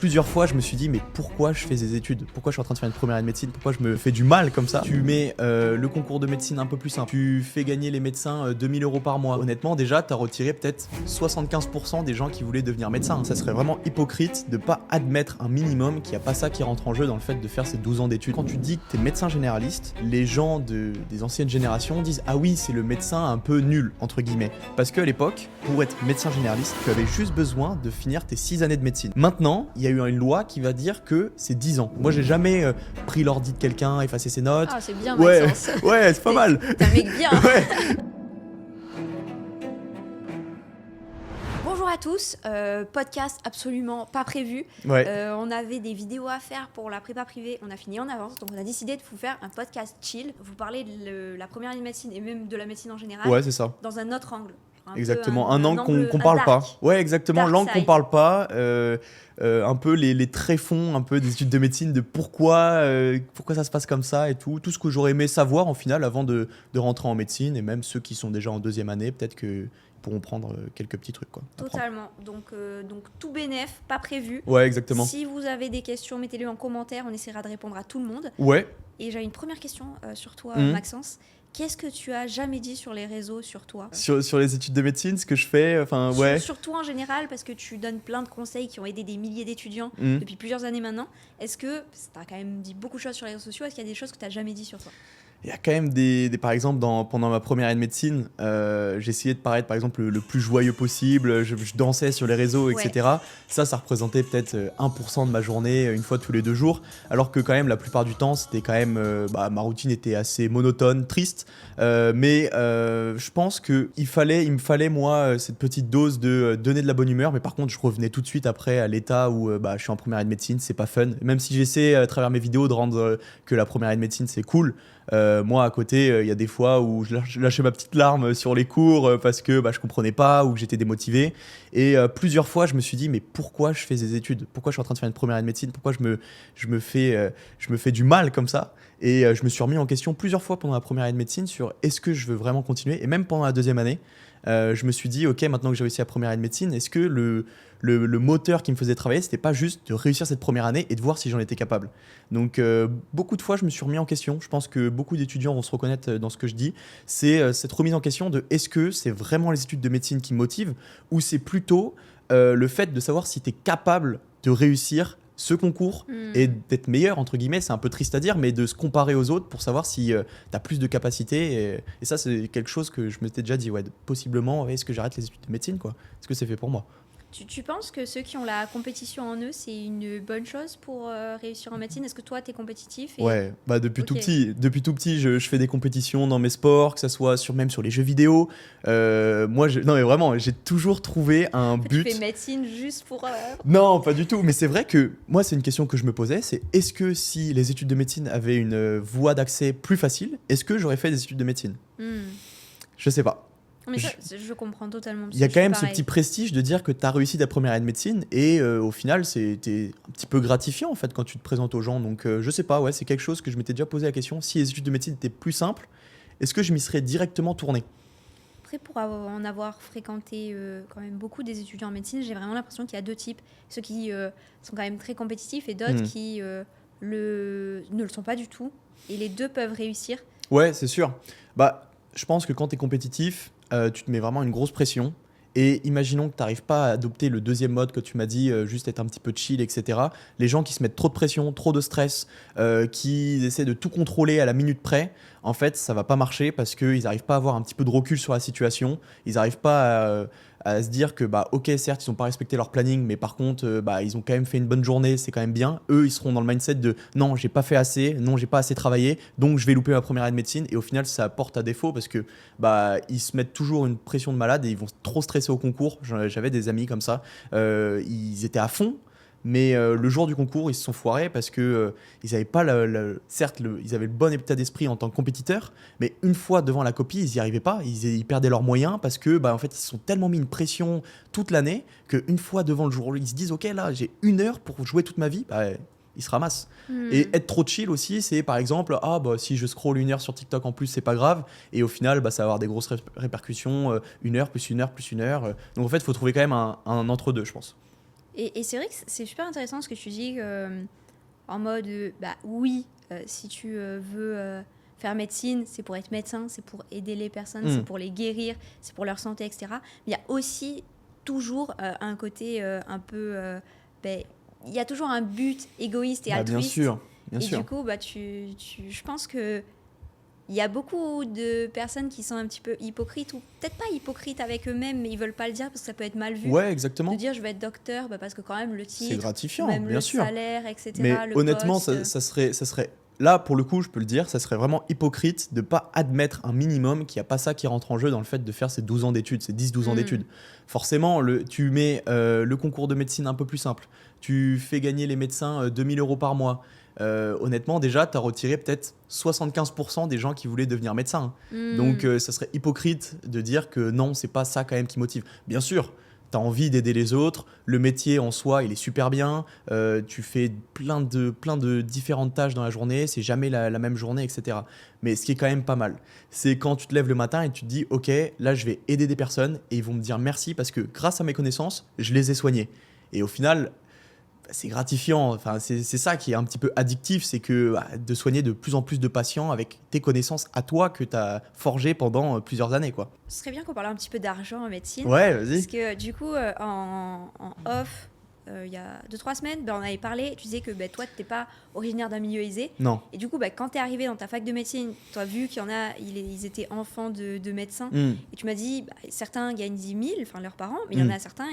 plusieurs fois, je me suis dit, mais pourquoi je fais des études? Pourquoi je suis en train de faire une première année de médecine? Pourquoi je me fais du mal comme ça? Tu mets le concours de médecine un peu plus simple. Tu fais gagner les médecins 2000 € par mois. Honnêtement, déjà, t'as retiré peut-être 75% des gens qui voulaient devenir médecin. Ça serait vraiment hypocrite de pas admettre un minimum qu'il n'y a pas ça qui rentre en jeu dans le fait de faire ces 12 ans d'études. Quand tu dis que t'es médecin généraliste, les gens des anciennes générations disent « Ah oui, c'est le médecin un peu nul », entre guillemets. Parce qu'à l'époque, pour être médecin généraliste, tu avais juste besoin de finir tes 6 années de médecine. Maintenant, il y a eu une loi qui va dire que c'est 10 ans. Moi, j'ai jamais pris l'ordi de quelqu'un, effacé ses notes. Ah, c'est bien, Ouais, Maxence. ouais, c'est pas mal. T'es un mec bien. Ouais. Bonjour à tous, podcast absolument pas prévu. Ouais. On avait des vidéos à faire pour la prépa privée, on a fini en avance, donc on a décidé de vous faire un podcast chill, vous parler de la première année de médecine et même de la médecine en général, Ouais, c'est ça. dans un autre angle. Exactement, un angle angle qu'on parle pas. dark. Ouais, exactement, Dark l'angle qu'on side. parle pas. Un peu les tréfonds un peu des études de médecine, de pourquoi ça se passe comme ça et tout ce que j'aurais aimé savoir en final avant de rentrer en médecine, et même ceux qui sont déjà en deuxième année, peut-être qu'ils pourront prendre quelques petits trucs, quoi. Totalement, donc tout bénef, pas prévu. Ouais, exactement. Si vous avez des questions, mettez-les en commentaire, on essaiera de répondre à tout le monde. Ouais. Et j'ai une première question sur toi, Mhm. Maxence. Qu'est-ce que tu as jamais dit sur les réseaux sur toi? Sur les études de médecine, ce que je fais, enfin, ouais. Sur toi en général, parce que tu donnes plein de conseils qui ont aidé des milliers d'étudiants Mhm. depuis plusieurs années maintenant. Est-ce que tu as quand même dit beaucoup de choses sur les réseaux sociaux? Est-ce qu'il y a des choses que tu n'as jamais dit sur toi? Il y a quand même par exemple, pendant ma première année de médecine, j'ai essayé de paraître, par exemple, le plus joyeux possible. Je dansais sur les réseaux, Ouais. etc. Ça représentait peut-être 1% de ma journée, une fois tous les 2 jours. Alors que quand même, la plupart du temps, c'était quand même, ma routine était assez monotone, triste. Mais je pense qu'il me fallait, moi, cette petite dose de donner de la bonne humeur. Mais par contre, je revenais tout de suite après à l'état où je suis en première année de médecine, c'est pas fun. Même si j'essaie, à travers mes vidéos, de rendre que la première année de médecine, c'est cool. Moi à côté, il y a des fois où je lâchais ma petite larme sur les cours parce que je comprenais pas ou que j'étais démotivé, et plusieurs fois je me suis dit, mais pourquoi je fais des études, pourquoi je suis en train de faire une première année de médecine, pourquoi je me fais du mal comme ça. Et je me suis remis en question plusieurs fois pendant la première année de médecine sur est-ce que je veux vraiment continuer. Et même pendant la deuxième année, je me suis dit, ok, maintenant que j'ai réussi la première année de médecine, est-ce que le moteur qui me faisait travailler, c'était pas juste de réussir cette première année et de voir si j'en étais capable. Donc beaucoup de fois, je me suis remis en question. Je pense que beaucoup d'étudiants vont se reconnaître dans ce que je dis. C'est cette remise en question de est-ce que c'est vraiment les études de médecine qui me motivent, ou c'est plutôt le fait de savoir si tu es capable de réussir ce concours et d'être meilleur, entre guillemets. C'est un peu triste à dire, mais de se comparer aux autres pour savoir si tu as plus de capacité. Et ça, c'est quelque chose que je m'étais déjà dit, ouais, possiblement, est-ce que j'arrête les études de médecine, quoi? Est-ce que c'est fait pour moi? Tu penses que ceux qui ont la compétition en eux, c'est une bonne chose pour réussir en médecine? Est-ce que toi, tu es compétitif Ouais, depuis tout Ok. petit, je fais des compétitions dans mes sports, que ça soit même sur les jeux vidéo. Non mais vraiment, j'ai toujours trouvé un but. Tu fais médecine juste pour... Non, pas du tout. Mais c'est vrai que moi, c'est une question que je me posais, c'est est-ce que si les études de médecine avaient une voie d'accès plus facile, est-ce que j'aurais fait des études de médecine? Je sais pas. Mais ça, je comprends totalement. Il y a quand même ce petit prestige de dire que tu as réussi ta première année de médecine, et au final, c'était un petit peu gratifiant en fait quand tu te présentes aux gens. Donc je sais pas, ouais, c'est quelque chose que je m'étais déjà posé la question. Si les études de médecine étaient plus simples, est-ce que je m'y serais directement tourné? Après, pour en avoir fréquenté quand même beaucoup des étudiants en médecine, j'ai vraiment l'impression qu'il y a deux types. Ceux qui sont quand même très compétitifs et d'autres qui ne le sont pas du tout. Et les deux peuvent réussir. Ouais, c'est sûr. Je pense que quand tu es compétitif, tu te mets vraiment une grosse pression. Et imaginons que tu n'arrives pas à adopter le deuxième mode que tu m'as dit, juste être un petit peu chill, etc. Les gens qui se mettent trop de pression, trop de stress, qui essaient de tout contrôler à la minute près, en fait, ça va pas marcher parce qu'ils n'arrivent pas à avoir un petit peu de recul sur la situation. Ils n'arrivent pas à se dire que, ok, certes, ils n'ont pas respecté leur planning, mais par contre, ils ont quand même fait une bonne journée, c'est quand même bien. Eux, ils seront dans le mindset de non, j'ai pas fait assez, non, j'ai pas assez travaillé, donc je vais louper ma première année de médecine. Et au final, ça porte à défaut parce que ils se mettent toujours une pression de malade et ils vont trop stresser au concours. J'avais des amis comme ça, ils étaient à fond. Mais le jour du concours, ils se sont foirés parce que ils avaient pas certes, ils avaient le bon état d'esprit en tant que compétiteurs, mais une fois devant la copie, ils n'y arrivaient pas. Ils perdaient leurs moyens parce que en fait, ils se sont tellement mis une pression toute l'année qu'une fois devant le jour, ils se disent ok, là, j'ai 1 heure pour jouer toute ma vie. Ils se ramassent. Et être trop chill aussi, c'est par exemple, si je scroll 1 heure sur TikTok en plus, c'est pas grave. Et au final, ça va avoir des grosses répercussions. 1 heure plus 1 heure plus 1 heure. Donc en fait, il faut trouver quand même un entre-deux, je pense. Et c'est vrai que c'est super intéressant ce que tu dis, en mode, bah oui, si tu veux faire médecine, c'est pour être médecin, c'est pour aider les personnes, c'est pour les guérir, c'est pour leur santé, etc. Mais il y a aussi toujours un côté un peu... ben, il y a toujours un but égoïste et Bah, bien altruiste. sûr, bien Et sûr. du coup, bah, je pense que il y a beaucoup de personnes qui sont un petit peu hypocrites, ou peut-être pas hypocrites avec eux-mêmes, mais ils veulent pas le dire parce que ça peut être mal vu. Ouais, De exactement. dire je vais être docteur, bah, parce que quand même le C'est titre, ou gratifiant, même bien le sûr. salaire, etc., Mais le honnêtement, poste. ça serait... Là, pour le coup, je peux le dire, ça serait vraiment hypocrite de pas admettre un minimum qu'il n'y a pas ça qui rentre en jeu dans le fait de faire ces 12 ans d'études, ces 10-12 ans d'études. Forcément, tu mets le concours de médecine un peu plus simple. Tu fais gagner les médecins 2000 euros par mois. Honnêtement, déjà, tu as retiré peut-être 75% des gens qui voulaient devenir médecins. Donc, ça serait hypocrite de dire que non, c'est pas ça quand même qui motive. Bien sûr, tu as envie d'aider les autres, le métier en soi, il est super bien, tu fais plein de différentes tâches dans la journée, c'est jamais la même journée, etc. Mais ce qui est quand même pas mal, c'est quand tu te lèves le matin et tu te dis, ok, là je vais aider des personnes et ils vont me dire merci parce que grâce à mes connaissances, je les ai soignées. Et au final, c'est gratifiant. Enfin, c'est ça qui est un petit peu addictif, c'est que de soigner de plus en plus de patients avec tes connaissances à toi que tu as forgées pendant plusieurs années, quoi. Ce serait bien qu'on parle un petit peu d'argent en médecine. Ouais, Parce vas-y. que du coup, en off, il y a 2-3 semaines, ben, on avait parlé, tu disais que ben, toi, tu n'étais pas originaire d'un milieu aisé. Non. Et du coup, ben, quand tu es arrivé dans ta fac de médecine, tu as vu qu'il y en a, ils étaient enfants de médecins. Et tu m'as dit, bah, certains gagnent 10 000, enfin leurs parents, mais il y en a certains,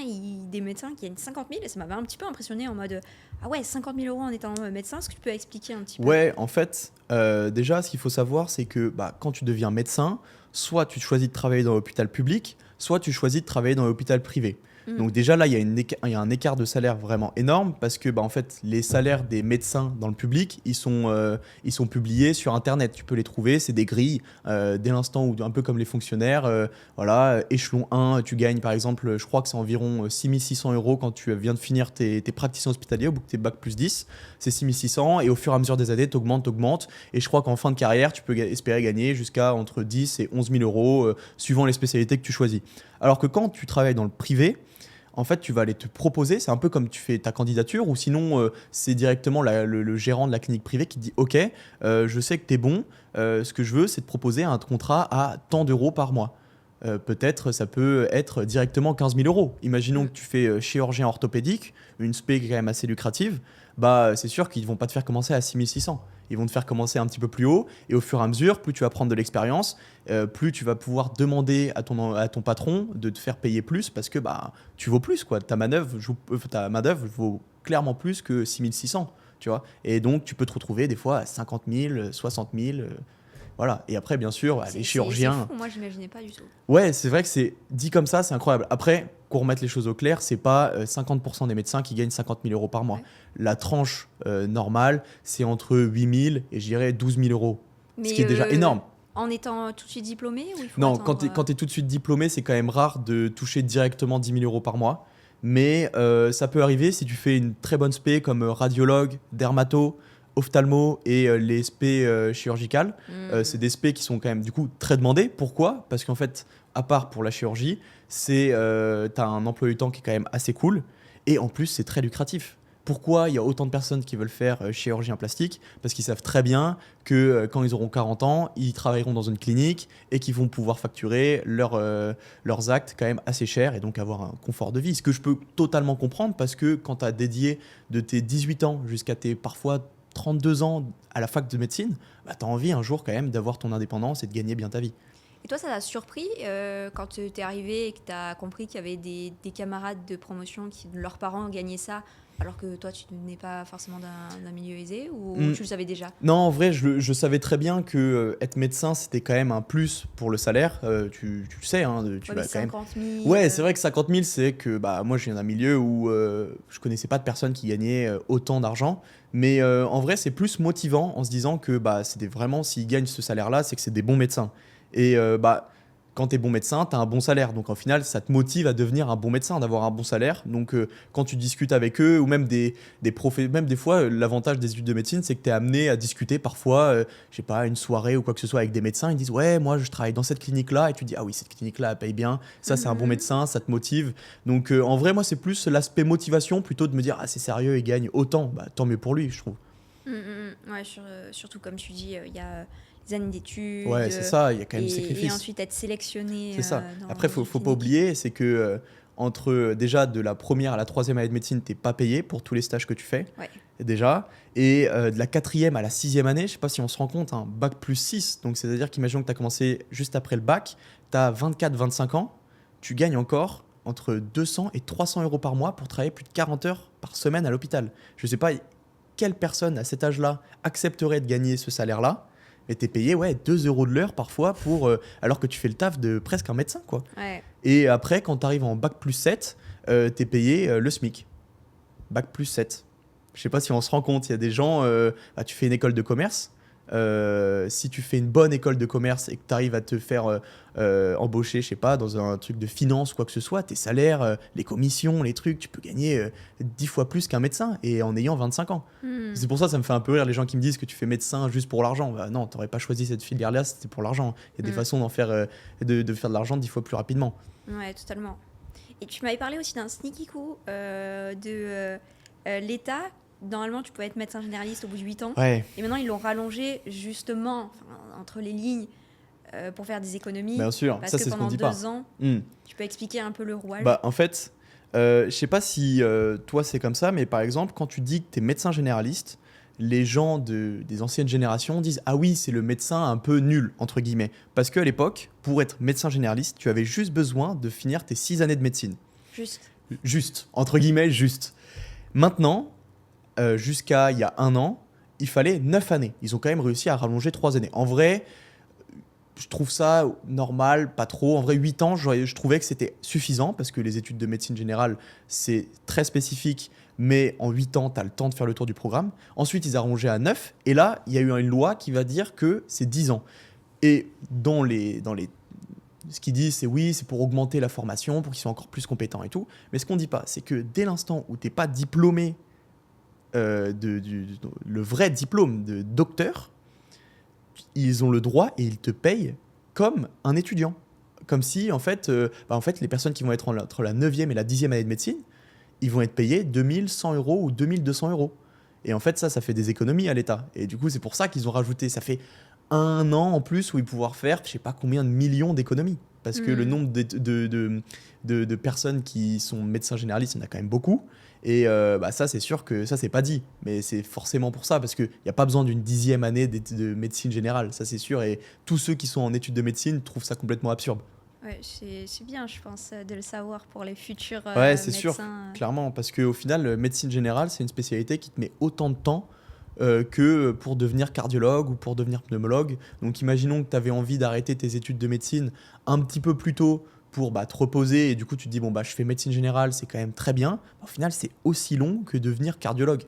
des médecins qui gagnent 50 000. Et ça m'avait un petit peu impressionné en mode, ah ouais, 50 000 euros en étant médecin, est-ce que tu peux expliquer un petit peu? Ouais, en fait, déjà, ce qu'il faut savoir, c'est que quand tu deviens médecin, soit tu choisis de travailler dans l'hôpital public, soit tu choisis de travailler dans l'hôpital privé. Donc déjà là, il y a un écart de salaire vraiment énorme parce que en fait, les salaires des médecins dans le public, ils sont publiés sur Internet. Tu peux les trouver, c'est des grilles. Dès l'instant où, un peu comme les fonctionnaires, voilà, échelon 1, tu gagnes par exemple, je crois que c'est environ 6600 euros quand tu viens de finir tes praticiens hospitaliers, au bout de tes bac plus 10, c'est 6600 et au fur et à mesure des années, t'augmentes. Et je crois qu'en fin de carrière, tu peux espérer gagner jusqu'à entre 10 et 11 000 euros, suivant les spécialités que tu choisis. Alors que quand tu travailles dans le privé, en fait, tu vas aller te proposer, c'est un peu comme tu fais ta candidature, ou sinon, c'est directement le gérant de la clinique privée qui te dit « Ok, je sais que tu es bon, ce que je veux, c'est de proposer un contrat à tant d'euros par mois. Peut-être, ça peut être directement 15 000 euros. Imaginons que tu fais chirurgien orthopédique, une spé qui est quand même assez lucrative, c'est sûr qu'ils ne vont pas te faire commencer à 6 600. Ils vont te faire commencer un petit peu plus haut, et au fur et à mesure, plus tu vas prendre de l'expérience, plus tu vas pouvoir demander à ton patron de te faire payer plus parce que tu vaux plus, quoi. Ta main-d'œuvre vaut clairement plus que 6 600, tu vois. Et donc, tu peux te retrouver des fois à 50 000, 60 000. Voilà. Et après, bien sûr, les chirurgiens. C'est fou, moi, j'imaginais pas du tout. Ouais, c'est vrai que c'est dit comme ça, c'est incroyable. Après, pour remettre les choses au clair, c'est pas 50% des médecins qui gagnent 50 000 euros par mois. Ouais. La tranche normale, c'est entre 8 000 et je dirais 12 000 euros. Mais Ce qui est déjà énorme. En étant tout de suite diplômé ou il faut Non, attendre, quand tu es tout de suite diplômé, c'est quand même rare de toucher directement 10 000 euros par mois. Mais ça peut arriver si tu fais une très bonne spé comme radiologue, dermato, ophtalmo et les spé chirurgicales. C'est des spé qui sont quand même du coup très demandés. Pourquoi ? Parce qu'en fait, à part pour la chirurgie, t'as un emploi du temps qui est quand même assez cool. Et en plus, c'est très lucratif. Pourquoi il y a autant de personnes qui veulent faire chirurgien plastique ? Parce qu'ils savent très bien que quand ils auront 40 ans, ils travailleront dans une clinique et qu'ils vont pouvoir facturer leurs actes quand même assez cher et donc avoir un confort de vie. Ce que je peux totalement comprendre parce que quand tu as dédié de tes 18 ans jusqu'à tes parfois 32 ans à la fac de médecine, tu as envie un jour quand même d'avoir ton indépendance et de gagner bien ta vie. Et toi, ça t'a surpris quand tu es arrivé et que tu as compris qu'il y avait des camarades de promotion qui, leurs parents gagnaient ça, alors que toi, tu n'es pas forcément d'un milieu aisé, ou tu le savais déjà ? Non, en vrai, je savais très bien que être médecin, c'était quand même un plus pour le salaire. Tu le sais, hein, tu vas quand même... 50 000. Ouais, c'est vrai que 50 000, c'est que moi, je viens d'un milieu où je connaissais pas de personnes qui gagnaient autant d'argent. Mais en vrai, c'est plus motivant en se disant que c'était vraiment, s'ils gagnent ce salaire-là, c'est que c'est des bons médecins. Et quand tu es bon médecin, tu as un bon salaire. Donc, au final, ça te motive à devenir un bon médecin, d'avoir un bon salaire. Donc, quand tu discutes avec eux, ou même même des fois, l'avantage des études de médecine, c'est que tu es amené à discuter parfois, je sais pas, une soirée ou quoi que ce soit avec des médecins. Ils disent, ouais, moi, je travaille dans cette clinique-là. Et tu dis, ah oui, cette clinique-là, elle paye bien. Ça, c'est un bon médecin, ça te motive. Donc, en vrai, moi, c'est plus l'aspect motivation plutôt de me dire, ah, c'est sérieux, il gagne autant. Bah, tant mieux pour lui, je trouve. Ouais, surtout comme tu dis, il y a les années d'études. Ouais, c'est ça, il y a quand même des Et sacrifices. ensuite être sélectionné. C'est ça. Dans Après, une faut pas clinique. oublier, c'est que entre déjà de la première à la troisième année de médecine, t'es pas payé pour tous les stages que tu fais, Ouais. déjà. Et de la quatrième à la sixième année, je sais pas si on se rend compte, un bac plus 6. Donc, c'est-à-dire qu'imaginons que tu as commencé juste après le bac, tu as 24-25 ans, tu gagnes encore entre 200 et 300 euros par mois pour travailler plus de 40 heures par semaine à l'hôpital. Je sais pas quelle personne à cet âge-là accepterait de gagner ce salaire-là, mais t'es payé 2 euros de l'heure parfois alors que tu fais le taf de presque un médecin, quoi. Ouais. Et après, quand tu arrives en bac plus 7, t'es payé le SMIC. Bac plus 7. Je sais pas si on se rend compte, il y a des gens, tu fais une école de commerce. Si tu fais une bonne école de commerce et que tu arrives à te faire embaucher, je sais pas, dans un truc de finance, quoi que ce soit, tes salaires, les commissions, les trucs, tu peux gagner 10 fois plus qu'un médecin et en ayant 25 ans. C'est pour ça que ça me fait un peu rire les gens qui me disent que tu fais médecin juste pour l'argent. Bah, non, t'aurais pas choisi cette filière-là, c'était pour l'argent. Il y a des façons d'en faire, de faire de l'argent 10 fois plus rapidement. Ouais, totalement. Et tu m'avais parlé aussi d'un sneaky coup de l'État. Normalement, tu pouvais être médecin généraliste au bout de 8 ans. Ouais. Et maintenant, ils l'ont rallongé justement entre les lignes pour faire des économies. Bien sûr, Parce ça que c'est ce qu'on pendant dit 2 pas. ans, tu peux expliquer un peu le rouage. Bah, en fait, je sais pas si toi c'est comme ça, mais par exemple, quand tu dis que tu es médecin généraliste, les gens des anciennes générations disent ah oui, c'est le médecin un peu nul, entre guillemets. Parce qu'à l'époque, pour être médecin généraliste, tu avais juste besoin de finir tes 6 années de médecine. Juste, entre guillemets, juste. Maintenant, jusqu'à il y a 1 an, il fallait 9 années. Ils ont quand même réussi à rallonger 3 années. En vrai, je trouve ça normal, pas trop. En vrai, 8 ans, je trouvais que c'était suffisant parce que les études de médecine générale, c'est très spécifique, mais en 8 ans, tu as le temps de faire le tour du programme. Ensuite, ils ont rallongé à 9. Et là, il y a eu une loi qui va dire que c'est 10 ans. Et ce qu'ils disent, c'est oui, c'est pour augmenter la formation, pour qu'ils soient encore plus compétents et tout. Mais ce qu'on dit pas, c'est que dès l'instant où tu n'es pas diplômé, le vrai diplôme de docteur, ils ont le droit et ils te payent comme un étudiant. Comme si, en fait, les personnes qui vont être entre la 9e et la 10e année de médecine, ils vont être payés 2100 euros ou 2200 euros. Et en fait, ça fait des économies à l'État. Et du coup, c'est pour ça qu'ils ont rajouté. Ça fait 1 an en plus où ils pouvoir faire, je sais pas combien de millions d'économies. Parce que le nombre de personnes qui sont médecins généralistes, il y en a quand même beaucoup. Et ça, c'est sûr que ça, c'est pas dit. Mais c'est forcément pour ça, parce qu'il n'y a pas besoin d'une 10e année de médecine générale, ça c'est sûr. Et tous ceux qui sont en études de médecine trouvent ça complètement absurde. Ouais, c'est bien, je pense, de le savoir pour les futurs Ouais, c'est médecins. sûr, clairement. Parce qu'au final, médecine générale, c'est une spécialité qui te met autant de temps que pour devenir cardiologue ou pour devenir pneumologue. Donc imaginons que tu avais envie d'arrêter tes études de médecine un petit peu plus tôt pour te reposer et du coup tu te dis je fais médecine générale, c'est quand même très bien. Au final, c'est aussi long que devenir cardiologue.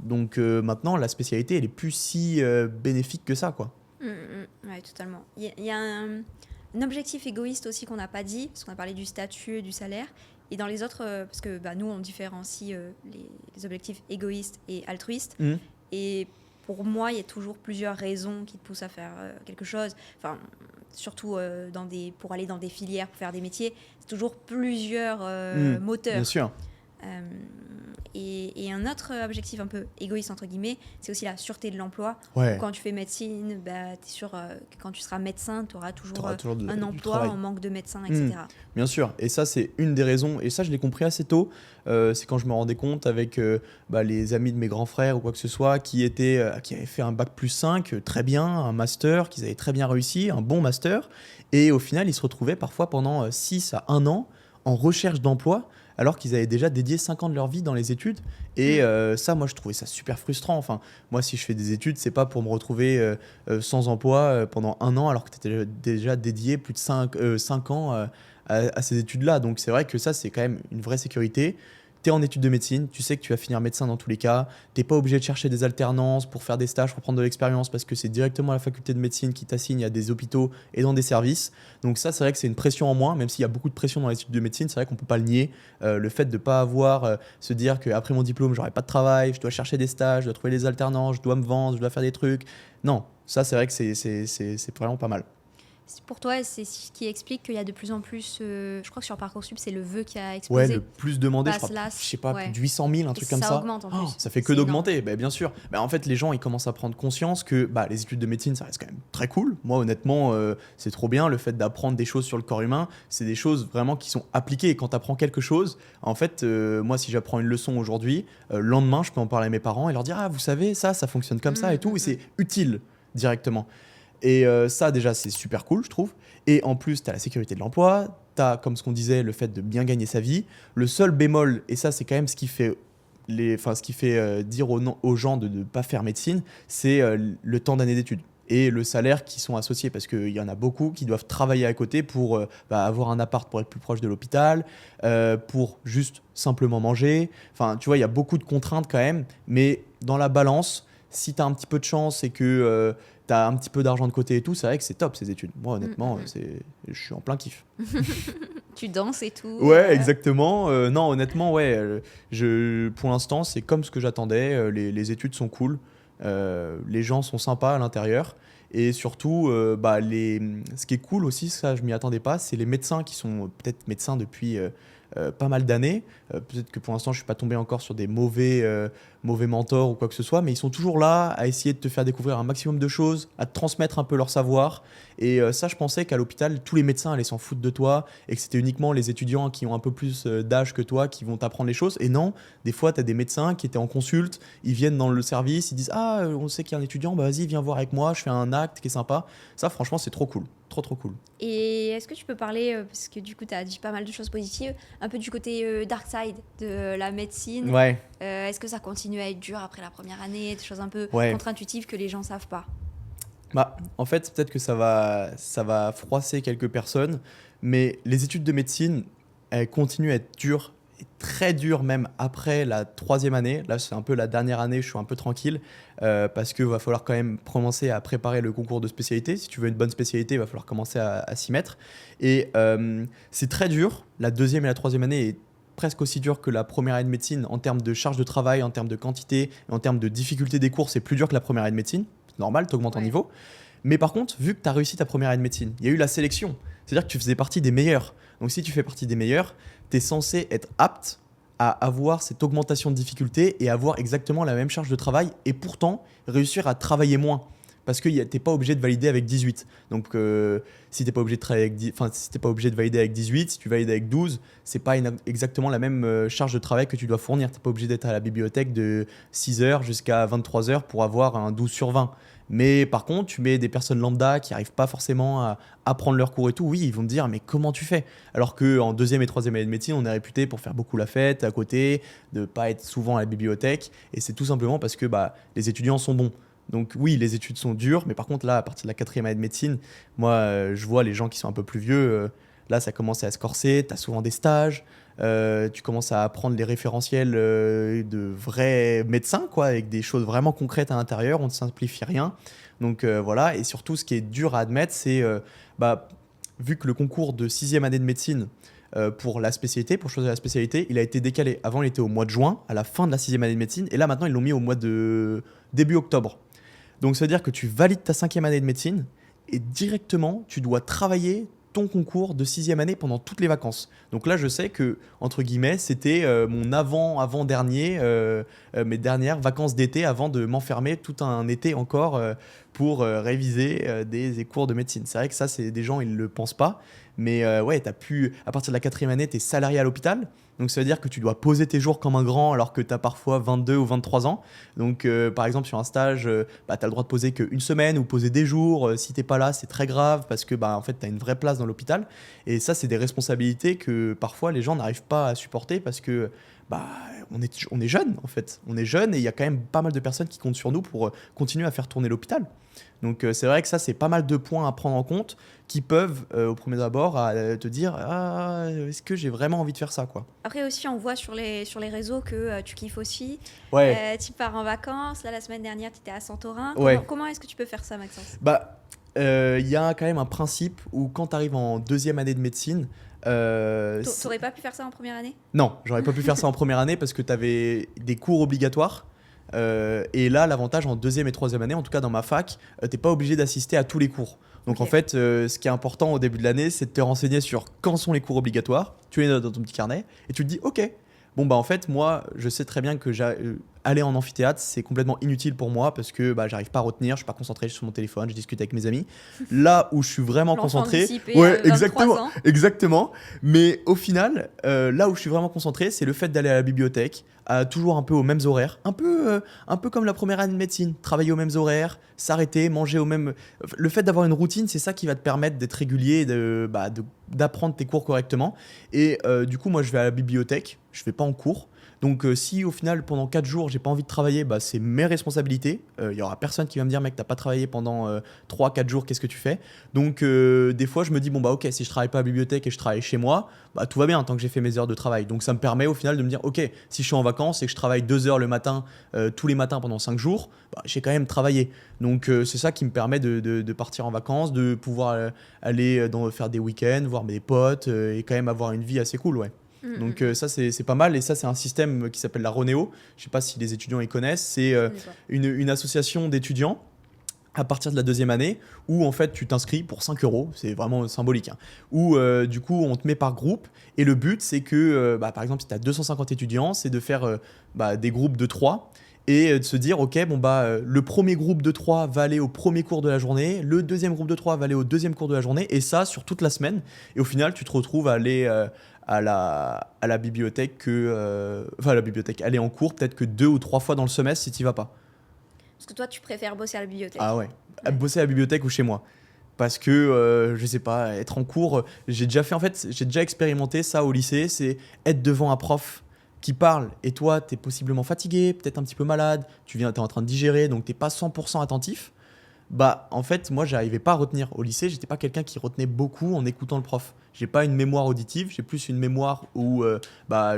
Donc maintenant, la spécialité, elle est plus si bénéfique que ça, quoi. Ouais, totalement. Il y a un objectif égoïste aussi qu'on n'a pas dit, parce qu'on a parlé du statut, du salaire. Et dans les autres, parce que nous, on différencie les objectifs égoïstes et altruistes. Et pour moi, il y a toujours plusieurs raisons qui te poussent à faire quelque chose. Enfin, surtout pour aller dans des filières, pour faire des métiers, c'est toujours plusieurs moteurs. Bien sûr. Et un autre objectif un peu égoïste, entre guillemets, c'est aussi la sûreté de l'emploi. Ouais. Quand tu fais médecine, tu es sûr que quand tu seras médecin, tu auras toujours un du emploi travail. en manque de médecins, etc. Bien sûr, et ça c'est une des raisons, et ça je l'ai compris assez tôt, c'est quand je me rendais compte avec les amis de mes grands frères ou quoi que ce soit qui avaient fait un bac plus 5, très bien, un master, qu'ils avaient très bien réussi, un bon master, et au final ils se retrouvaient parfois pendant 6 à 1 an en recherche d'emploi, alors qu'ils avaient déjà dédié 5 ans de leur vie dans les études. Et ça, moi, je trouvais ça super frustrant. Enfin, moi, si je fais des études, c'est pas pour me retrouver sans emploi pendant 1 an, alors que tu étais déjà dédié plus de 5 ans à ces études-là. Donc, c'est vrai que ça, c'est quand même une vraie sécurité. tu es en études de médecine, tu sais que tu vas finir médecin dans tous les cas, tu n'es pas obligé de chercher des alternances pour faire des stages, pour prendre de l'expérience, parce que c'est directement la faculté de médecine qui t'assigne à des hôpitaux et dans des services. Donc ça, c'est vrai que c'est une pression en moins, même s'il y a beaucoup de pression dans les études de médecine, c'est vrai qu'on ne peut pas le nier. Le fait de ne pas avoir, se dire qu'après mon diplôme, j'aurai pas de travail, je dois chercher des stages, je dois trouver des alternances, je dois me vendre, je dois faire des trucs. Non, ça, c'est vrai que c'est vraiment pas mal. Pour toi, c'est ce qui explique qu'il y a de plus en plus. Je crois que sur Parcoursup, c'est le vœu qui a Ouais, explosé. le plus demandé, je crois, Basse-Las, je sais pas, ouais. plus de 800 000, un Et truc comme ça. augmente en plus. Ça fait que C'est d'augmenter, bien sûr. En fait, les gens, ils commencent à prendre conscience que les études de médecine, ça reste quand même très cool. Moi, honnêtement, c'est trop bien. Le fait d'apprendre des choses sur le corps humain, c'est des choses vraiment qui sont appliquées. Et quand tu apprends quelque chose, en fait, moi, si j'apprends une leçon aujourd'hui, le lendemain, je peux en parler à mes parents et leur dire « Ah, vous savez, ça fonctionne comme ça et tout. » Et c'est utile directement. Et ça, déjà, c'est super cool, je trouve. Et en plus, tu as la sécurité de l'emploi, tu as, comme ce qu'on disait, le fait de bien gagner sa vie. Le seul bémol, et ça, c'est quand même ce qui fait, dire aux gens de ne pas faire médecine, c'est le temps d'année d'études et le salaire qui sont associés, parce qu'il y en a beaucoup qui doivent travailler à côté pour avoir un appart pour être plus proche de l'hôpital, pour juste simplement manger. Enfin, tu vois, il y a beaucoup de contraintes quand même, mais dans la balance, si tu as un petit peu de chance et que tu as un petit peu d'argent de côté et tout, c'est vrai que c'est top ces études. Moi, honnêtement, je suis en plein kiff. Tu danses et tout. Ouais, exactement. Non, honnêtement, ouais. Pour l'instant, c'est comme ce que j'attendais. Les études sont cool. Les gens sont sympas à l'intérieur. Et surtout, ce qui est cool aussi, ça, je m'y attendais pas, c'est les médecins qui sont peut-être médecins depuis pas mal d'années. Peut-être que pour l'instant, je suis pas tombé encore sur des mauvais mentors ou quoi que ce soit, mais ils sont toujours là à essayer de te faire découvrir un maximum de choses, à te transmettre un peu leur savoir. Et ça, je pensais qu'à l'hôpital, tous les médecins allaient s'en foutre de toi et que c'était uniquement les étudiants qui ont un peu plus d'âge que toi qui vont t'apprendre les choses. Et non, des fois, tu as des médecins qui étaient en consulte, ils viennent dans le service, ils disent « Ah, on sait qu'il y a un étudiant, vas-y, viens voir avec moi, je fais un acte qui est sympa. » Ça, franchement, c'est trop cool. Trop cool. Et est-ce que tu peux parler, parce que du coup, tu as dit pas mal de choses positives, un peu du côté dark side de la médecine. Ouais. Est-ce que ça continue à être dur après la première année, des choses un peu Ouais. contre-intuitives que les gens savent pas? En fait, peut-être que ça va froisser quelques personnes, mais les études de médecine, elles continuent à être dures, et très dures même après la 3e année. Là, c'est un peu la dernière année, je suis un peu tranquille, parce qu'il va falloir quand même commencer à préparer le concours de spécialité. Si tu veux une bonne spécialité, il va falloir commencer à s'y mettre. Et c'est très dur. La 2e et la 3e année est presque aussi dur que la première année de médecine en termes de charge de travail, en termes de quantité, en termes de difficulté des cours. C'est plus dur que la première année de médecine. Normal, tu augmentes en niveau. Mais par contre, vu que tu as réussi ta première année de médecine, il y a eu la sélection. C'est-à-dire que tu faisais partie des meilleurs. Donc si tu fais partie des meilleurs, tu es censé être apte à avoir cette augmentation de difficulté et avoir exactement la même charge de travail et pourtant réussir à travailler moins. Parce que tu n'es pas obligé de valider avec 18. Donc si tu n'es pas obligé de valider avec 18, si tu valides avec 12, c'est pas exactement la même charge de travail que tu dois fournir. Tu n'es pas obligé d'être à la bibliothèque de 6h jusqu'à 23h pour avoir un 12/20. Mais par contre, tu mets des personnes lambda qui n'arrivent pas forcément à apprendre leur cours et tout, oui, ils vont te dire, mais comment tu fais? Alors qu'en 2e et 3e année de médecine, on est réputé pour faire beaucoup la fête à côté, de ne pas être souvent à la bibliothèque. Et c'est tout simplement parce que les étudiants sont bons. Donc oui, les études sont dures, mais par contre, là, à partir de la 4e année de médecine, moi, je vois les gens qui sont un peu plus vieux, là, ça commence à se corser, tu as souvent des stages, tu commences à apprendre les référentiels de vrais médecins, quoi, avec des choses vraiment concrètes à l'intérieur, on ne simplifie rien. Donc voilà, et surtout, ce qui est dur à admettre, c'est, vu que le concours de 6e année de médecine, pour la spécialité, pour choisir la spécialité, il a été décalé. Avant, il était au mois de juin, à la fin de la 6e année de médecine, et là, maintenant, ils l'ont mis au mois de début octobre. Donc, ça veut dire que tu valides ta 5e année de médecine, et directement, tu dois travailler ton concours de 6e année pendant toutes les vacances. Donc là, je sais que, entre guillemets, c'était mon avant-dernier, mes dernières vacances d'été avant de m'enfermer tout un été encore pour réviser des cours de médecine. C'est vrai que ça, c'est des gens, ils ne le pensent pas. Mais ouais, à partir de la 4e année, tu es salarié à l'hôpital. Donc ça veut dire que tu dois poser tes jours comme un grand alors que tu as parfois 22 ou 23 ans. Donc par exemple sur un stage, tu as le droit de poser qu'une semaine ou poser des jours. Si t'es pas là, c'est très grave parce que en fait, tu as une vraie place dans l'hôpital. Et ça, c'est des responsabilités que parfois les gens n'arrivent pas à supporter parce que bah, on est jeune en fait. On est jeune et il y a quand même pas mal de personnes qui comptent sur nous pour continuer à faire tourner l'hôpital. Donc c'est vrai que ça, c'est pas mal de points à prendre en compte qui peuvent, au premier abord, te dire ah, est-ce que j'ai vraiment envie de faire ça quoi. Après aussi, on voit sur les réseaux que tu kiffes aussi. Ouais. Tu pars en vacances. Là, la semaine dernière, tu étais à Santorin. Ouais. Comment est-ce que tu peux faire ça, Maxence? Bah, il y a quand même un principe où quand tu arrives en deuxième année de médecine, T'aurais pas pu faire ça en première année? non, j'aurais pas pu faire ça en première année parce que tu avais des cours obligatoires. Et là, l'avantage en deuxième et troisième année, en tout cas dans ma fac, t'es pas obligé d'assister à tous les cours. Donc en fait, ce qui est important au début de l'année, c'est de te renseigner sur quand sont les cours obligatoires. Tu les notes dans ton petit carnet et tu te dis, ok, bon bah en fait, moi, je sais très bien que aller en amphithéâtre, c'est complètement inutile pour moi parce que bah, j'arrive pas à retenir, je suis pas concentré, je suis sur mon téléphone, je discute avec mes amis. Là où je suis vraiment concentré, ouais, exactement. Mais au final, là où je suis vraiment concentré, c'est le fait d'aller à la bibliothèque, toujours un peu aux mêmes horaires, un peu comme la première année de médecine, travailler aux mêmes horaires, s'arrêter, manger au même. Le fait d'avoir une routine, c'est ça qui va te permettre d'être régulier, d'apprendre tes cours correctement. Et du coup, moi, je vais à la bibliothèque, je vais pas en cours. Donc si au final pendant 4 jours j'ai pas envie de travailler, bah, c'est mes responsabilités. Il y aura personne qui va me dire mec t'as pas travaillé pendant 3-4 jours, qu'est-ce que tu fais? Donc des fois je me dis bon bah ok, si je travaille pas à la bibliothèque et je travaille chez moi, bah tout va bien tant que j'ai fait mes heures de travail. Donc ça me permet au final de me dire ok, si je suis en vacances et que je travaille 2 heures le matin, tous les matins pendant 5 jours, bah, j'ai quand même travaillé. Donc c'est ça qui me permet de partir en vacances, de pouvoir aller faire des week-ends, voir mes potes et quand même avoir une vie assez cool, ouais. Donc ça c'est pas mal et ça c'est un système qui s'appelle la Ronéo, je sais pas si les étudiants y connaissent, c'est une association d'étudiants à partir de la deuxième année où en fait tu t'inscris pour 5 euros, c'est vraiment symbolique, hein, où du coup on te met par groupe et le but c'est que par exemple si tu as 250 étudiants, c'est de faire des groupes de 3 et de se dire ok bon le premier groupe de 3 va aller au premier cours de la journée, le deuxième groupe de 3 va aller au deuxième cours de la journée et ça sur toute la semaine et au final tu te retrouves à aller à la bibliothèque à la bibliothèque, aller en cours peut-être que 2 ou 3 fois dans le semestre si tu vas pas. Parce que toi tu préfères bosser à la bibliothèque. Ah ouais, bosser à la bibliothèque ou chez moi. Parce que je sais pas, être en cours, j'ai déjà expérimenté ça au lycée, c'est être devant un prof qui parle et toi t'es possiblement fatigué, peut-être un petit peu malade, t'es en train de digérer donc t'es pas 100% attentif. Bah en fait moi j'arrivais pas à retenir au lycée, j'étais pas quelqu'un qui retenait beaucoup en écoutant le prof. J'ai pas une mémoire auditive, j'ai plus une mémoire où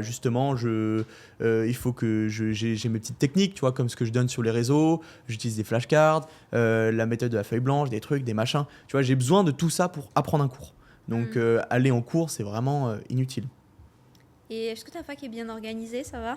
justement il faut que j'ai mes petites techniques, tu vois, comme ce que je donne sur les réseaux, j'utilise des flashcards, la méthode de la feuille blanche, des trucs, des machins, tu vois, j'ai besoin de tout ça pour apprendre un cours. Donc aller en cours c'est vraiment inutile. Et est-ce que ta fac est bien organisée, ça va?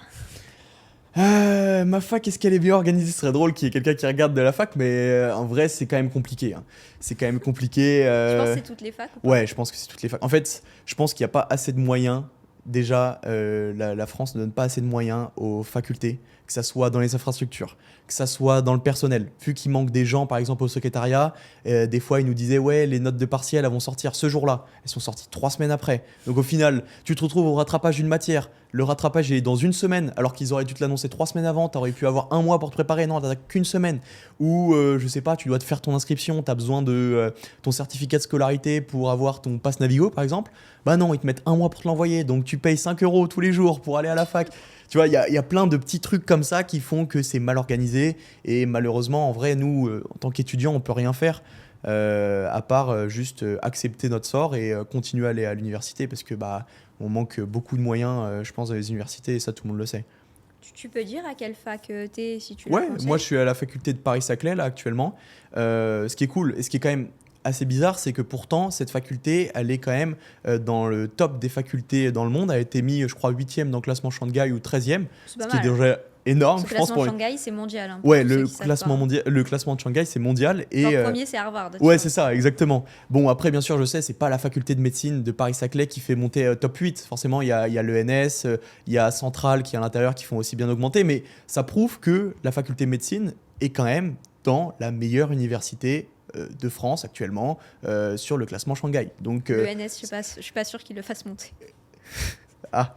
Ma fac, est-ce qu'elle est bien organisée? Ce serait drôle qu'il y ait quelqu'un qui regarde de la fac, mais en vrai, c'est quand même compliqué, hein. C'est quand même compliqué. Je pense que c'est toutes les facs ou pas? Ouais, je pense que c'est toutes les facs. En fait, je pense qu'il n'y a pas assez de moyens. Déjà, la France ne donne pas assez de moyens aux facultés, que ça soit dans les infrastructures, que ça soit dans le personnel. Vu qu'il manque des gens, par exemple au secrétariat, des fois ils nous disaient ouais, les notes de partiel elles vont sortir ce jour-là. Elles sont sorties 3 semaines après. Donc au final, tu te retrouves au rattrapage d'une matière. Le rattrapage est dans une semaine, alors qu'ils auraient dû te l'annoncer 3 semaines avant. Tu aurais pu avoir 1 mois pour te préparer. Non, t'as qu'une semaine. Ou je sais pas, tu dois te faire ton inscription, tu as besoin de ton certificat de scolarité pour avoir ton pass Navigo par exemple. Bah non, ils te mettent 1 mois pour te l'envoyer. Donc tu payes 5 euros tous les jours pour aller à la fac. Tu vois, il y a plein de petits trucs comme ça qui font que c'est mal organisé. Et malheureusement, en vrai, nous, en tant qu'étudiants, on peut rien faire à part juste accepter notre sort et continuer à aller à l'université parce que on manque beaucoup de moyens, je pense, dans les universités et ça, tout le monde le sait. Tu peux dire à quelle fac t'es si tu Ouais, conseilles? moi je suis à la faculté de Paris-Saclay là actuellement. Ce qui est cool et ce qui est quand même assez bizarre, c'est que pourtant cette faculté, elle est quand même dans le top des facultés dans le monde. Elle a été mise, je crois, 8e dans le classement Shanghai ou 13e, C'est pas ce qui est mal. déjà énorme, Ce je pense. classement Shanghai, c'est mondial, hein, pour Ouais, tous ceux qui savent pas. le classement de Shanghai, c'est mondial. Et, Genre, premier, c'est Harvard. tu ouais, vois. c'est ça, exactement. Bon, après, bien sûr, je sais, c'est pas la faculté de médecine de Paris-Saclay qui fait monter top 8. Forcément, il y a l'ENS, il y a Centrale qui est à l'intérieur qui font aussi bien augmenter. Mais ça prouve que la faculté de médecine est quand même dans la meilleure université de France actuellement sur le classement Shanghai. Donc, L'ENS, je suis pas sûre qu'il le fasse monter. ah.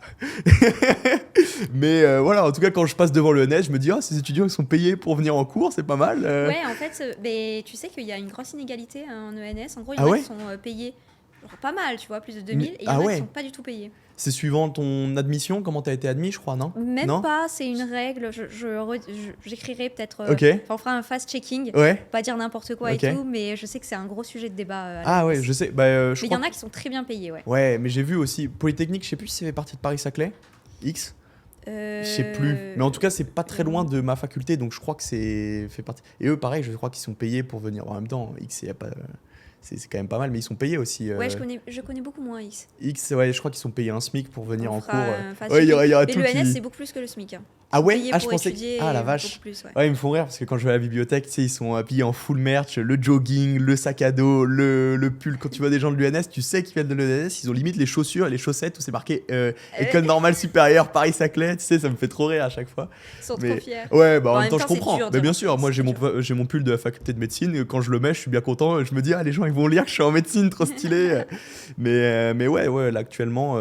Mais voilà, en tout cas, quand je passe devant le l'ENS, je me dis, ces étudiants ils sont payés pour venir en cours, c'est pas mal. Ouais, en fait, mais tu sais qu'il y a une grosse inégalité en ENS. En gros, il y Ah en a ouais qui sont payés genre pas mal, tu vois, plus de 2000, et il y Ah en a ouais. qui sont pas du tout payés. C'est suivant ton admission, comment t'as été admis, je crois, non? Même Non. pas, c'est une règle. J'écrirai peut-être. Ok. On fera un fast-checking. Ouais. Pas dire n'importe quoi Ok. et tout, mais je sais que c'est un gros sujet de débat. À la Ah ouais, FS. je sais. Je Mais il y crois. en a qui sont très bien payés, ouais. Ouais, mais j'ai vu aussi Polytechnique, je sais plus si ça fait partie de Paris-Saclay. X. Je sais plus. Mais en tout cas, c'est pas très loin de ma faculté, donc je crois que c'est fait partie. Et eux, pareil, je crois qu'ils sont payés pour venir. En même temps, X, y a pas. C'est quand même pas mal, mais ils sont payés aussi. Ouais, je connais beaucoup moins X. X, ouais, je crois qu'ils sont payés un SMIC pour venir On en fera cours. un fast Ouais, il y aura Mais tout le NS, qui. c'est beaucoup plus que le SMIC. Hein. Ah ouais, Payé je pour pensais. étudier, Ah la beaucoup vache. plus, ouais. Ouais, ils me font rire parce que quand je vais à la bibliothèque, tu sais, ils sont habillés en full merch, le jogging, le sac à dos, le pull. Quand tu vois des gens de l'UNS, tu sais qu'ils viennent de l'UNS, ils ont limite les chaussures et les chaussettes où c'est marqué École normale supérieure Paris-Saclay. Tu sais, ça me fait trop rire à chaque fois. Ils sont Mais trop fiers. ouais, bah Bon, en même temps, je c'est comprends. dur, Mais bien dire, sûr, moi c'est dur. j'ai mon pull de la faculté de médecine. Quand je le mets, je suis bien content. Je me dis, ah, les gens, ils vont lire que je suis en médecine, trop stylé. Mais ouais, là, actuellement,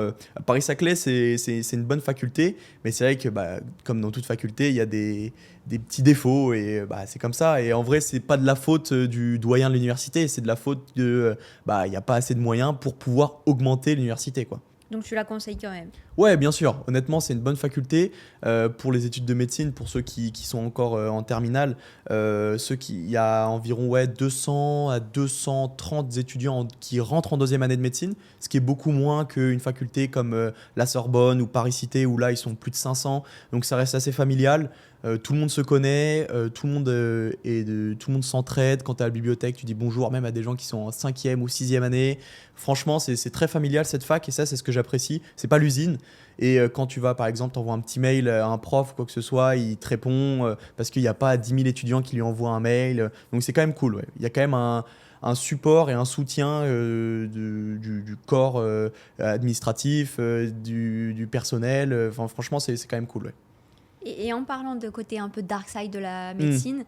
Paris-Saclay, c'est une bonne faculté. Mais c'est vrai que, bah, comme dans toute faculté, il y a des petits défauts et bah, c'est comme ça. Et en vrai, c'est pas de la faute du doyen de l'université, c'est de la faute de, bah, il n'y a pas assez de moyens pour pouvoir augmenter l'université, quoi. Donc tu la conseilles quand même. Ouais, bien sûr. Honnêtement, c'est une bonne faculté pour les études de médecine, pour ceux qui sont encore en terminale. Il y a environ 200 à 230 étudiants qui rentrent en deuxième année de médecine, ce qui est beaucoup moins qu'une faculté comme la Sorbonne ou Paris-Cité, où là, ils sont plus de 500. Donc ça reste assez familial. Tout le monde se connaît, tout le monde s'entraide. Quand tu es à la bibliothèque, tu dis bonjour même à des gens qui sont en 5e ou 6e année. Franchement, c'est très familial cette fac et ça, c'est ce que j'apprécie. C'est pas l'usine. Et quand tu vas, par exemple, t'envoies un petit mail à un prof, quoi que ce soit, il te répond parce qu'il n'y a pas 10 000 étudiants qui lui envoient un mail. Donc c'est quand même cool. Ouais. Il y a quand même un support et un soutien du corps administratif, du personnel. Enfin, franchement, c'est quand même cool. Ouais. Et en parlant de côté un peu dark side de la Hmm. médecine,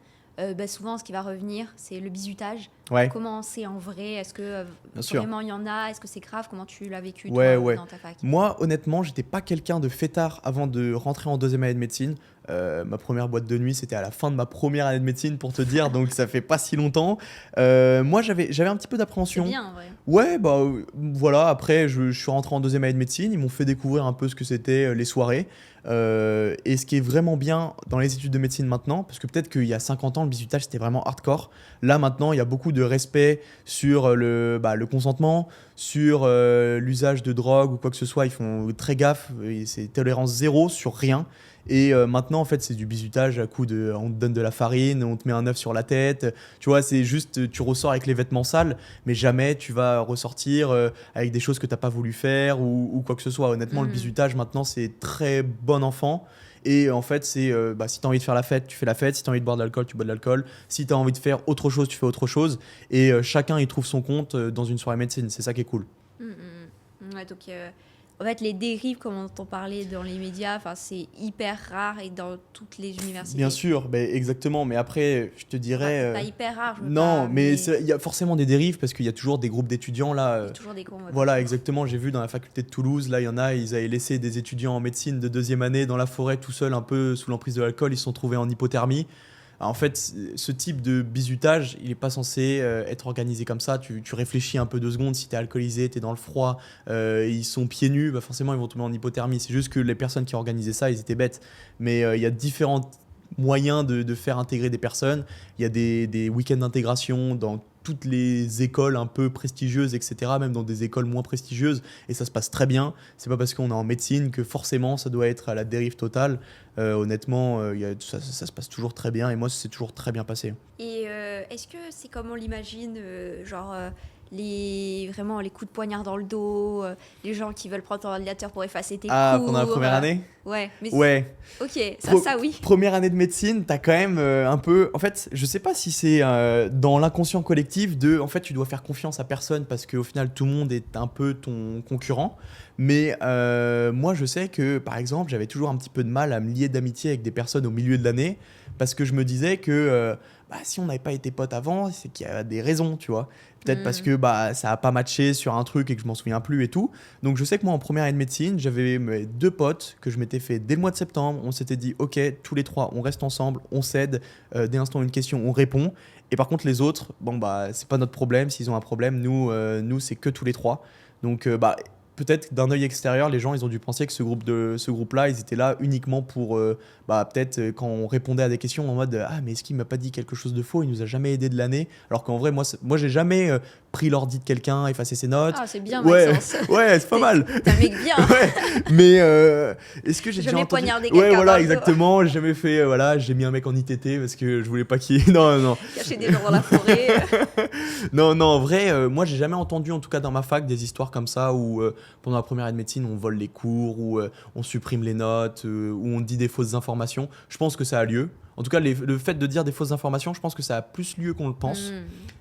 bah, souvent ce qui va revenir, c'est le bizutage. Ouais. Comment c'est en vrai? Est-ce que Bien sûr. vraiment il y en a? Est-ce que c'est grave? Comment tu l'as vécu Ouais, toi, ouais. dans ta fac? Moi, honnêtement, j'étais pas quelqu'un de fêtard avant de rentrer en deuxième année de médecine. Ma première boîte de nuit, c'était à la fin de ma première année de médecine, pour te dire, donc ça fait pas si longtemps. Moi, j'avais un petit peu C'est d'appréhension. bien en vrai. Ouais, bah voilà, après, je suis rentré en deuxième année de médecine, ils m'ont fait découvrir un peu ce que c'était les soirées. Et ce qui est vraiment bien dans les études de médecine maintenant, parce que peut-être qu'il y a 50 ans, le bizutage, c'était vraiment hardcore. Là, maintenant, il y a beaucoup de respect sur le consentement, sur l'usage de drogue ou quoi que ce soit. Ils font très gaffe, et c'est tolérance zéro sur rien. Et maintenant, en fait, c'est du bizutage à coup de on te donne de la farine, on te met un œuf sur la tête. Tu vois, c'est juste, tu ressors avec les vêtements sales, mais jamais tu vas ressortir avec des choses que tu n'as pas voulu faire ou quoi que ce soit. Honnêtement, le bizutage, maintenant, c'est très bon enfant. Et en fait, c'est si tu as envie de faire la fête, tu fais la fête. Si tu as envie de boire de l'alcool, tu bois de l'alcool. Si tu as envie de faire autre chose, tu fais autre chose. Et chacun, il trouve son compte dans une soirée médecine. C'est ça qui est cool. Ouais, donc, en fait, les dérives, comme on entend parler dans les médias, c'est hyper rare et dans toutes les universités. Bien sûr, exactement. Mais après, je te dirais. Pas hyper rare, je veux Non, pas, mais il y a forcément des dérives parce qu'il y a toujours des groupes d'étudiants là. il y a toujours des cons. Ouais, Voilà, bien sûr. exactement. J'ai vu dans la faculté de Toulouse, là, il y en a, ils avaient laissé des étudiants en médecine de deuxième année dans la forêt tout seuls, un peu sous l'emprise de l'alcool. Ils se sont trouvés en hypothermie. Alors, en fait, ce type de bizutage, il n'est pas censé être organisé comme ça. Tu réfléchis un peu 2 secondes. Si tu es alcoolisé, tu es dans le froid, ils sont pieds nus, bah forcément, ils vont tomber en hypothermie. C'est juste que les personnes qui ont organisé ça, ils étaient bêtes. Mais il y a différents moyens de faire intégrer des personnes. Il y a des week-ends d'intégration dans toutes les écoles un peu prestigieuses, etc., même dans des écoles moins prestigieuses, et ça se passe très bien. C'est pas parce qu'on est en médecine que forcément ça doit être à la dérive totale. Honnêtement, ça se passe toujours très bien, et moi, c'est toujours très bien passé. Et est-ce que c'est comme on l'imagine, vraiment les coups de poignard dans le dos, les gens qui veulent prendre ton ordinateur pour effacer tes cours? Pendant la première année? Ouais. Mais Ouais. Ok, Pro- ça oui. Première année de médecine, t'as quand même un peu... En fait, je sais pas si c'est dans l'inconscient collectif de... En fait, tu dois faire confiance à personne parce qu'au final, tout le monde est un peu ton concurrent. Mais moi, je sais que, par exemple, j'avais toujours un petit peu de mal à me lier d'amitié avec des personnes au milieu de l'année parce que je me disais que si on n'avait pas été potes avant, c'est qu'il y a des raisons, tu vois. Peut-être parce que bah, ça a pas matché sur un truc et que je m'en souviens plus et tout. Donc je sais que moi en première année de médecine, j'avais mes 2 potes que je m'étais fait dès le mois de septembre. On s'était dit ok, tous les 3 on reste ensemble, on s'aide. Dès l'instant où une question, on répond. Et par contre les autres, bon bah c'est pas notre problème. S'ils ont un problème, nous c'est que tous les 3. Donc bah peut-être d'un œil extérieur, les gens ils ont dû penser que ce groupe-là, ils étaient là uniquement pour bah, peut-être quand on répondait à des questions en mode ah mais est-ce qu'il m'a pas dit quelque chose de faux, il nous a jamais aidé de l'année, alors qu'en vrai moi j'ai jamais pris l'ordi de quelqu'un, effacé ses notes. Ah, c'est bien, Ouais, Maxence. ouais, c'est pas mal. T'es un mec bien. Ouais, mais est-ce que j'ai déjà Jamais entendu... poignardé Ouais, quelqu'un voilà, dans le dos. exactement. J'ai jamais fait. Voilà, j'ai mis un mec en ITT parce que je voulais pas qu'il. Non, non, Cacher des gens dans la forêt. non, non. En vrai, moi, j'ai jamais entendu, en tout cas dans ma fac, des histoires comme ça où pendant la première année de médecine, on vole les cours, où on supprime les notes, où on dit des fausses informations. Je pense que ça a lieu. En tout cas, le fait de dire des fausses informations, je pense que ça a plus lieu qu'on le pense.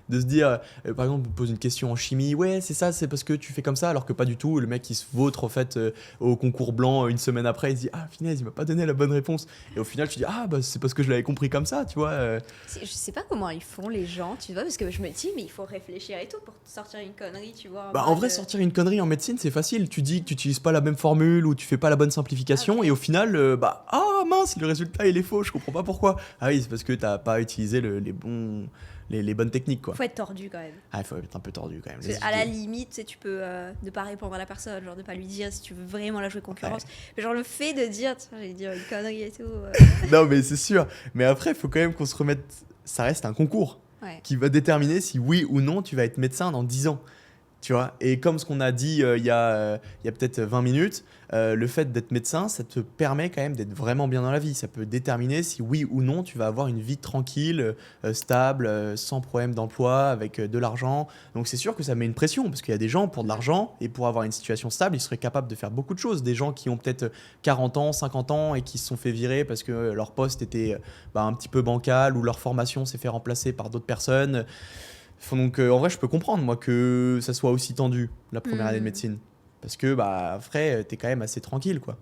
De se dire, par exemple, on pose une question en chimie, ouais, c'est ça, c'est parce que tu fais comme ça, alors que pas du tout. Le mec, il se vautre en fait au concours blanc une semaine après, il se dit, ah, finesse, il m'a pas donné la bonne réponse. Et au final, tu dis, ah, bah, c'est parce que je l'avais compris comme ça, tu vois. Je sais pas comment ils font les gens, tu vois, parce que je me dis, mais il faut réfléchir et tout pour sortir une connerie, tu vois. Bah, en vrai, sortir une connerie en médecine, c'est facile. Tu dis que tu utilises pas la même formule ou tu fais pas la bonne simplification, Ok. et au final, bah, ah mince, le résultat il est faux, je comprends pas pourquoi. Ah oui, c'est parce que t'as pas utilisé les bonnes techniques, quoi. Faut être tordu quand même. Ah, il faut être un peu tordu quand même. Parce que, à la limite, tu sais, tu peux ne pas répondre à la personne, genre de pas lui dire si tu veux vraiment la jouer concurrence. Mais genre le fait de dire, tiens, j'allais dire une connerie et tout. Non, mais c'est sûr. Mais après, il faut quand même qu'on se remette. Ça reste un concours Ouais. qui va déterminer si oui ou non tu vas être médecin dans 10 ans. Tu vois, et comme ce qu'on a dit il y a peut-être 20 minutes, le fait d'être médecin, ça te permet quand même d'être vraiment bien dans la vie. Ça peut déterminer si oui ou non tu vas avoir une vie tranquille, stable, sans problème d'emploi, avec de l'argent. Donc c'est sûr que ça met une pression, parce qu'il y a des gens, pour de l'argent et pour avoir une situation stable, ils seraient capables de faire beaucoup de choses. Des gens qui ont peut-être 40 ans, 50 ans et qui se sont fait virer parce que leur poste était un petit peu bancal ou leur formation s'est fait remplacer par d'autres personnes. Donc en vrai, je peux comprendre moi que ça soit aussi tendu la première année de médecine, parce que bah après t'es quand même assez tranquille, quoi.